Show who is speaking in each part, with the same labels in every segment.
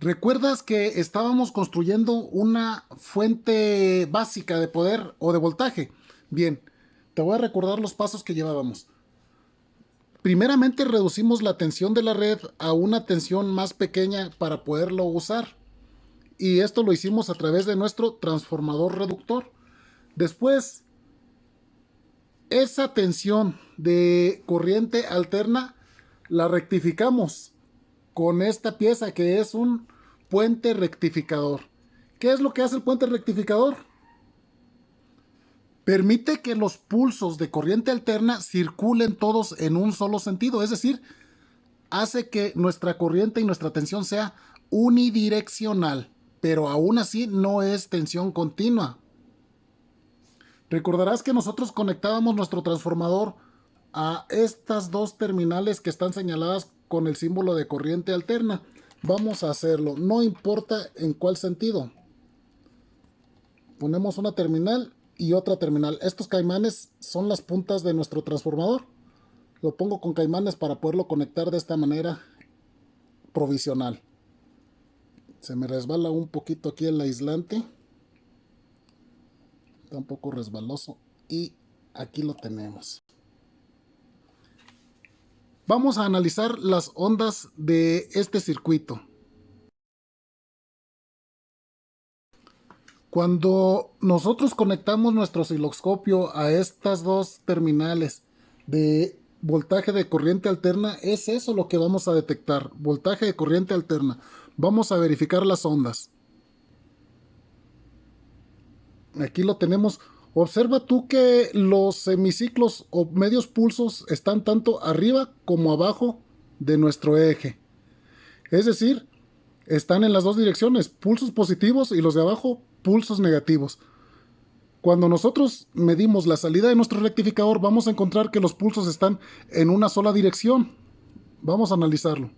Speaker 1: ¿Recuerdas que estábamos construyendo una fuente básica de poder o de voltaje? Bien, te voy a recordar los pasos que llevábamos. Primeramente reducimos la tensión de la red a una tensión más pequeña para poderlo usar. Y esto lo hicimos a través de nuestro transformador reductor. Después, esa tensión de corriente alterna la rectificamos con esta pieza que es un puente rectificador. ¿Qué es lo que hace el puente rectificador? Permite que los pulsos de corriente alterna circulen todos en un solo sentido, es decir, hace que nuestra corriente y nuestra tensión sea unidireccional, pero aún así no es tensión continua. Recordarás que nosotros conectábamos nuestro transformador a estas dos terminales que están señaladas con el símbolo de corriente alterna. Vamos a hacerlo, no importa en cuál sentido. Ponemos una terminal y otra terminal. Estos caimanes son las puntas de nuestro transformador. Lo pongo con caimanes para poderlo conectar de esta manera provisional. Se me resbala un poquito aquí el aislante. Está un poco resbaloso. Y aquí lo tenemos. Vamos a analizar las ondas de este circuito. Cuando nosotros conectamos nuestro osciloscopio a estas dos terminales de voltaje de corriente alterna, es eso lo que vamos a detectar, voltaje de corriente alterna. Vamos a verificar las ondas. Aquí lo tenemos. Observa tú que los semiciclos o medios pulsos están tanto arriba como abajo de nuestro eje. Es decir, están en las dos direcciones, pulsos positivos y los de abajo, pulsos negativos. Cuando nosotros medimos la salida de nuestro rectificador, vamos a encontrar que los pulsos están en una sola dirección. Vamos a analizarlo.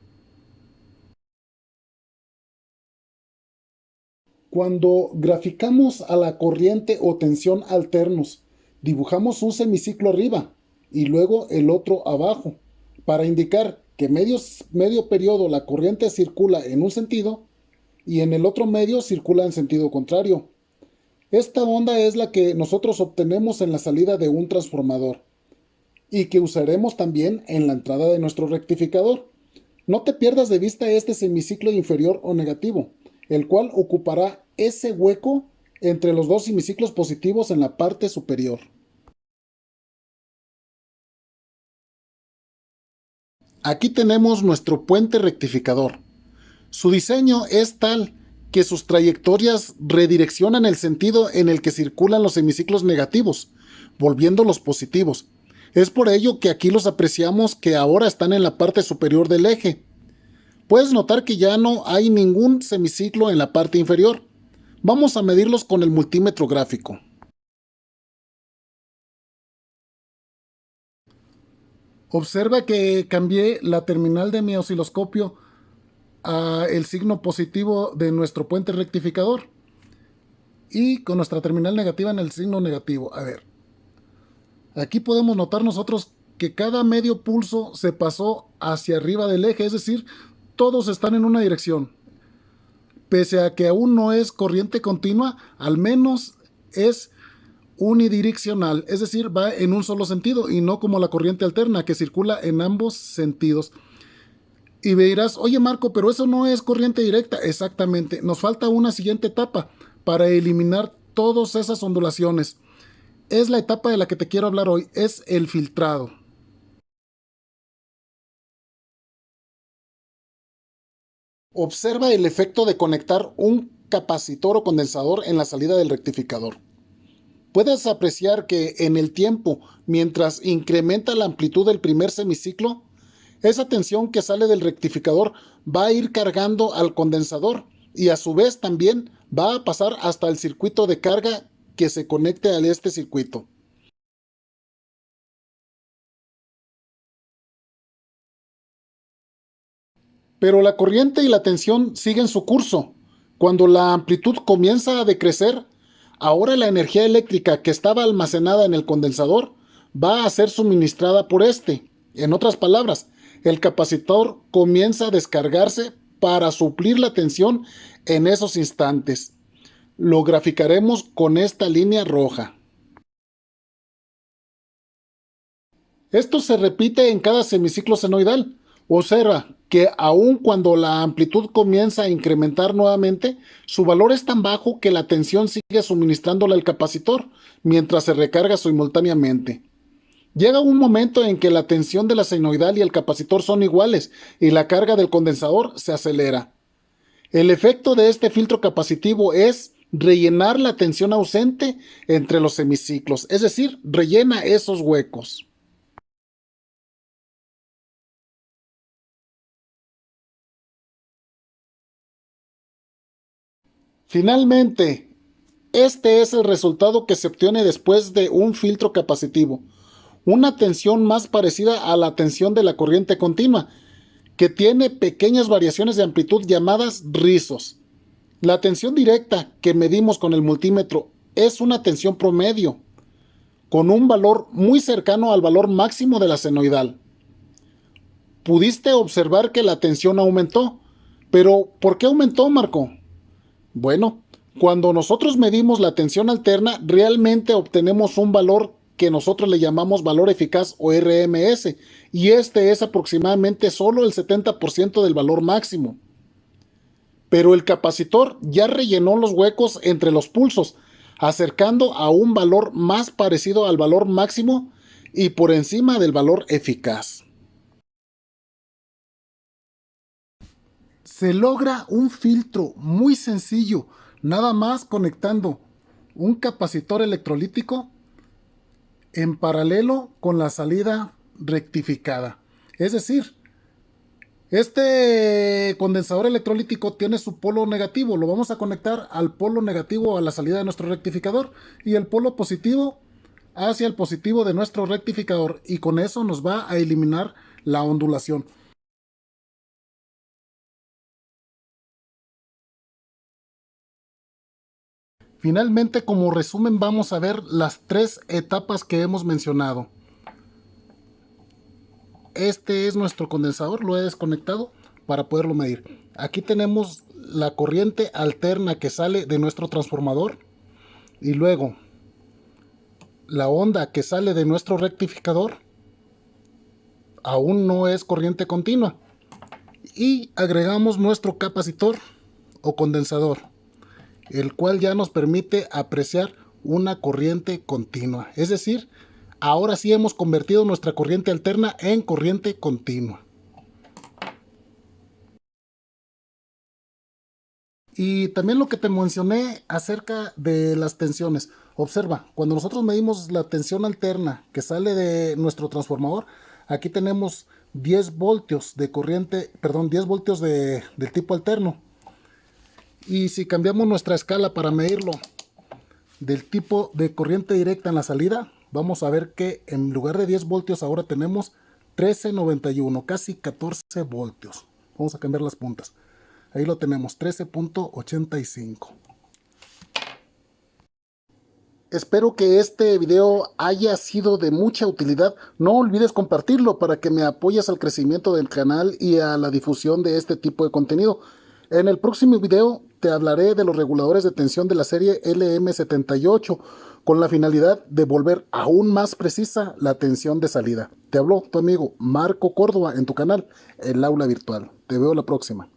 Speaker 1: Cuando graficamos a la corriente o tensión alternos, dibujamos un semiciclo arriba y luego el otro abajo, para indicar que medio periodo la corriente circula en un sentido y en el otro medio circula en sentido contrario. Esta onda es la que nosotros obtenemos en la salida de un transformador y que usaremos también en la entrada de nuestro rectificador. No te pierdas de vista este semiciclo inferior o negativo, el cual ocupará ese hueco entre los dos semiciclos positivos en la parte superior. Aquí tenemos nuestro puente rectificador. Su diseño es tal que sus trayectorias redireccionan el sentido en el que circulan los semiciclos negativos, volviéndolos positivos. Es por ello que aquí los apreciamos que ahora están en la parte superior del eje. Puedes notar que ya no hay ningún semiciclo en la parte inferior. Vamos a medirlos con el multímetro gráfico. Observa que cambié la terminal de mi osciloscopio a el signo positivo de nuestro puente rectificador y con nuestra terminal negativa en el signo negativo. A ver, aquí podemos notar nosotros que cada medio pulso se pasó hacia arriba del eje, es decir, todos están en una dirección. Pese a que aún no es corriente continua, al menos es unidireccional, es decir, va en un solo sentido y no como la corriente alterna que circula en ambos sentidos. Y me dirás, oye Marco, pero eso no es corriente directa. Exactamente, nos falta una siguiente etapa para eliminar todas esas ondulaciones. Es la etapa de la que te quiero hablar hoy, es el filtrado. Observa el efecto de conectar un capacitor o condensador en la salida del rectificador. Puedes apreciar que en el tiempo, mientras incrementa la amplitud del primer semiciclo, esa tensión que sale del rectificador va a ir cargando al condensador y a su vez también va a pasar hasta el circuito de carga que se conecte a este circuito. Pero la corriente y la tensión siguen su curso. Cuando la amplitud comienza a decrecer, ahora la energía eléctrica que estaba almacenada en el condensador va a ser suministrada por este. En otras palabras, el capacitor comienza a descargarse para suplir la tensión en esos instantes. Lo graficaremos con esta línea roja. Esto se repite en cada semiciclo senoidal. Observa que aun cuando la amplitud comienza a incrementar nuevamente, su valor es tan bajo que la tensión sigue suministrándola al capacitor mientras se recarga simultáneamente. Llega un momento en que la tensión de la senoidal y el capacitor son iguales y la carga del condensador se acelera. El efecto de este filtro capacitivo es rellenar la tensión ausente entre los semiciclos, es decir, rellena esos huecos. Finalmente, este es el resultado que se obtiene después de un filtro capacitivo. Una tensión más parecida a la tensión de la corriente continua, que tiene pequeñas variaciones de amplitud llamadas rizos. La tensión directa que medimos con el multímetro es una tensión promedio, con un valor muy cercano al valor máximo de la senoidal. Pudiste observar que la tensión aumentó, pero ¿por qué aumentó, Marco? Bueno, cuando nosotros medimos la tensión alterna, realmente obtenemos un valor que nosotros le llamamos valor eficaz o RMS, y este es aproximadamente solo el 70% del valor máximo. Pero el capacitor ya rellenó los huecos entre los pulsos, acercando a un valor más parecido al valor máximo y por encima del valor eficaz. Se logra un filtro muy sencillo, nada más conectando un capacitor electrolítico en paralelo con la salida rectificada. Es decir, este condensador electrolítico tiene su polo negativo, lo vamos a conectar al polo negativo a la salida de nuestro rectificador y el polo positivo hacia el positivo de nuestro rectificador, y con eso nos va a eliminar la ondulación. Finalmente, como resumen, vamos a ver las tres etapas que hemos mencionado. Este es nuestro condensador, lo he desconectado para poderlo medir. Aquí tenemos la corriente alterna que sale de nuestro transformador, y luego la onda que sale de nuestro rectificador aún no es corriente continua, y agregamos nuestro capacitor o condensador, el cual ya nos permite apreciar una corriente continua. Es decir, ahora sí hemos convertido nuestra corriente alterna en corriente continua. Y también lo que te mencioné acerca de las tensiones. Observa, cuando nosotros medimos la tensión alterna que sale de nuestro transformador, aquí tenemos 10 voltios de corriente, perdón, 10 voltios del tipo alterno. Y si cambiamos nuestra escala para medirlo del tipo de corriente directa en la salida, vamos a ver que en lugar de 10 voltios ahora tenemos 13.91, casi 14 voltios. Vamos a cambiar las puntas. Ahí lo tenemos, 13.85. Espero que este video haya sido de mucha utilidad. No olvides compartirlo para que me apoyes al crecimiento del canal y a la difusión de este tipo de contenido. En el próximo video te hablaré de los reguladores de tensión de la serie LM78 con la finalidad de volver aún más precisa la tensión de salida. Te habló tu amigo Marco Córdoba en tu canal, El Aula Virtual. Te veo la próxima.